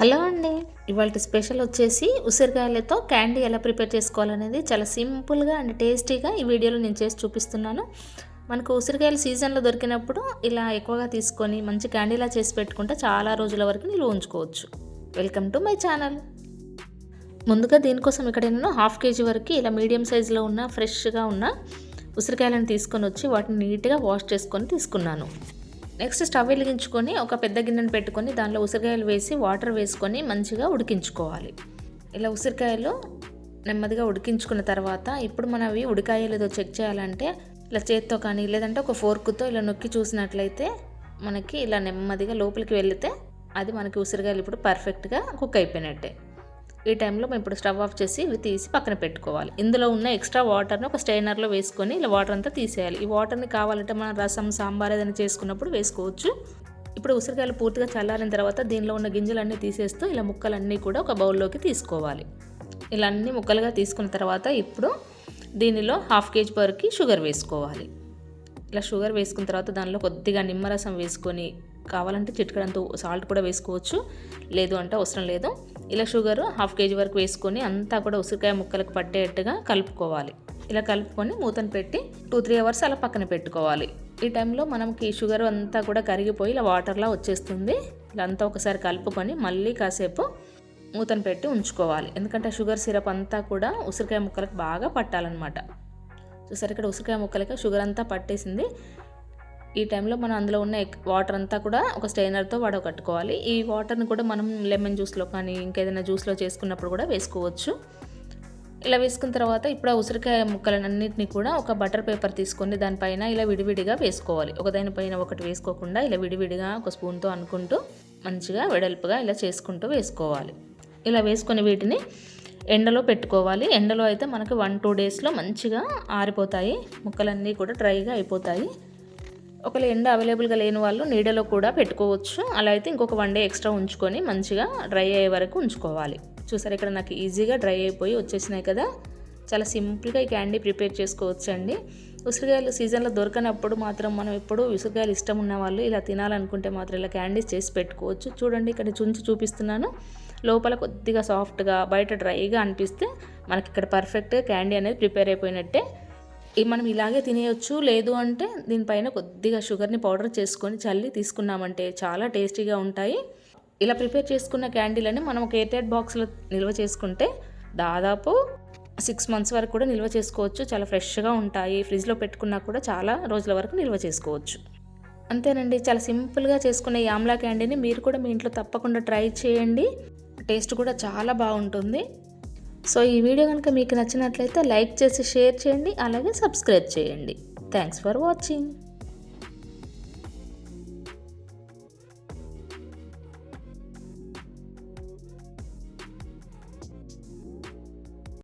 Hello అండి. ఇవాల్టి special వచ్చేసి ఉసిరికాయలతో క్యాండీ ఎలా ప్రిపేర్ చేసుకోవాలనేది చాలా సింపుల్గా అండ్ టేస్టీగా ఈ వీడియోలో నేను చేసి చూపిస్తున్నాను. మనకు ఉసిరికాయలు సీజన్లో దొరికినప్పుడు ఇలా ఎక్కువగా తీసుకొని మంచి క్యాండీలా చేసి పెట్టుకుంటే చాలా రోజుల వరకు నిల్వ ఉంచుకోవచ్చు. Welcome to my channel. ముందుగా దీనికోసం ఇక్కడ నేను 1/2 kg వరకు ఇలా మీడియం సైజులో ఉన్న ఫ్రెష్గా ఉన్న ఉసిరికాయలను తీసుకొని వచ్చి వాటిని నీట్గా వాష్ చేసుకొని తీసుకున్నాను. నెక్స్ట్ స్టవ్ వెలిగించుకొని ఒక పెద్ద గిన్నెను పెట్టుకొని దానిలో ఉసిరికాయలు వేసి వాటర్ వేసుకొని మంచిగా ఉడికించుకోవాలి. ఇలా ఉసిరికాయలు నెమ్మదిగా ఉడికించుకున్న తర్వాత ఇప్పుడు మనం అవి ఉడికాయో లేదో చెక్ చేయాలంటే ఇలా చేత్తో కానీ లేదంటే ఒక ఫోర్క్తో ఇలా నొక్కి చూసినట్లయితే మనకి ఇలా నెమ్మదిగా లోపలికి వెళితే అది మనకి ఉసిరికాయలు ఇప్పుడు పర్ఫెక్ట్గా కుక్ అయిపోయినట్టే. ఈ టైంలో మేము ఇప్పుడు స్టవ్ ఆఫ్ చేసి ఇవి తీసి పక్కన పెట్టుకోవాలి. ఇందులో ఉన్న ఎక్స్ట్రా వాటర్ని ఒక స్ట్రైనర్లో వేసుకొని ఇలా వాటర్ అంతా తీసేయాలి. ఈ వాటర్ని కావాలంటే మనం రసం సాంబార్ ఏదైనా చేసుకున్నప్పుడు వేసుకోవచ్చు. ఇప్పుడు ఉసిరికాయలు పూర్తిగా చల్లారిన తర్వాత దీనిలో ఉన్న గింజలన్నీ తీసేస్తూ ఇలా ముక్కలన్నీ కూడా ఒక బౌల్లోకి తీసుకోవాలి. ఇలా అన్ని ముక్కలుగా తీసుకున్న తర్వాత ఇప్పుడు దీనిలో 1/2 kg వరకు షుగర్ వేసుకోవాలి. ఇలా షుగర్ వేసుకున్న తర్వాత దానిలో కొద్దిగా నిమ్మరసం వేసుకొని కావాలంటే చిటికెడంత సాల్ట్ కూడా వేసుకోవచ్చు, లేదు అంటే అవసరం లేదు. ఇలా షుగర్ 1/2 kg వరకు వేసుకొని అంతా కూడా ఉసిరికాయ ముక్కలకు పట్టేట్టుగా కలుపుకోవాలి. ఇలా కలుపుకొని మూతను పెట్టి 2-3 అవర్స్ అలా పక్కన పెట్టుకోవాలి. ఈ టైంలో మనకి షుగర్ అంతా కూడా కరిగిపోయి ఇలా వాటర్లా వచ్చేస్తుంది. ఇలా అంతా ఒకసారి కలుపుకొని మళ్ళీ కాసేపు మూతను పెట్టి ఉంచుకోవాలి. ఎందుకంటే షుగర్ సిరప్ అంతా కూడా ఉసిరికాయ ముక్కలకు బాగా పట్టాలన్నమాట. చూసారు, ఇక్కడ ఉసిరికాయ ముక్కలకి షుగర్ అంతా పట్టేసింది. ఈ టైంలో మనం అందులో ఉన్న వాటర్ అంతా కూడా ఒక స్ట్రైనర్తో వడకట్టుకోవాలి. ఈ వాటర్ని కూడా మనం లెమన్ జ్యూస్లో కానీ ఇంకేదైనా జ్యూస్లో చేసుకున్నప్పుడు కూడా వేసుకోవచ్చు. ఇలా వేసుకున్న తర్వాత ఇప్పుడు ఆ ఉసిరికాయ ముక్కలన్నింటినీ కూడా ఒక బటర్ పేపర్ తీసుకొని దానిపైన ఇలా విడివిడిగా వేసుకోవాలి. ఒకదానిపైన ఒకటి వేసుకోకుండా ఇలా విడివిడిగా ఒక స్పూన్తో అనుకుంటూ మంచిగా వెడల్పుగా ఇలా చేసుకుంటూ వేసుకోవాలి. ఇలా వేసుకొని వీటిని ఎండలో పెట్టుకోవాలి. ఎండలో అయితే మనకి 1-2 డేస్లో మంచిగా ఆరిపోతాయి, ముక్కలన్నీ కూడా డ్రైగా అయిపోతాయి. ఒకవేళ ఎండ అవైలబుల్గా లేని వాళ్ళు నీడలో కూడా పెట్టుకోవచ్చు. అలా అయితే ఇంకొక 1 డే ఎక్స్ట్రా ఉంచుకొని మంచిగా డ్రై అయ్యే వరకు ఉంచుకోవాలి. చూసారు, ఇక్కడ నాకు ఈజీగా డ్రై అయిపోయి వచ్చేసినాయి కదా. చాలా సింపుల్గా ఈ క్యాండీ ప్రిపేర్ చేసుకోవచ్చు అండి. ఉసిరికాయలు సీజన్లో దొరకనప్పుడు మాత్రం మనం ఎప్పుడు ఉసిరికాయలు ఇష్టం ఉన్న వాళ్ళు ఇలా తినాలనుకుంటే మాత్రం ఇలా క్యాండీస్ చేసి పెట్టుకోవచ్చు. చూడండి, ఇక్కడ చూపిస్తున్నాను. లోపల కొద్దిగా సాఫ్ట్గా బయట డ్రైగా అనిపిస్తే మనకి ఇక్కడ పర్ఫెక్ట్గా క్యాండీ అనేది ప్రిపేర్ అయిపోయినట్టే. మనం ఇలాగే తినేయచ్చు, లేదు అంటే దీనిపైన కొద్దిగా షుగర్ని పౌడర్ చేసుకొని చల్లి తీసుకున్నామంటే చాలా టేస్టీగా ఉంటాయి. ఇలా ప్రిపేర్ చేసుకున్న క్యాండీలని మనం ఒక ఎయిర్ టైట్ బాక్స్లో నిల్వ చేసుకుంటే దాదాపు 6 months వరకు కూడా నిల్వ చేసుకోవచ్చు. చాలా ఫ్రెష్గా ఉంటాయి. ఫ్రిడ్జ్లో పెట్టుకున్నా కూడా చాలా రోజుల వరకు నిల్వ చేసుకోవచ్చు. అంతేనండి, చాలా సింపుల్గా చేసుకునే ఈ ఆమ్లా క్యాండీని మీరు కూడా మీ ఇంట్లో తప్పకుండా ట్రై చేయండి. టేస్ట్ కూడా చాలా బాగుంటుంది. సో ఈ వీడియో కనుక మీకు నచ్చినట్లయితే లైక్ చేసి షేర్ చేయండి, అలాగే సబ్స్క్రైబ్ చేయండి. Thanks for watching.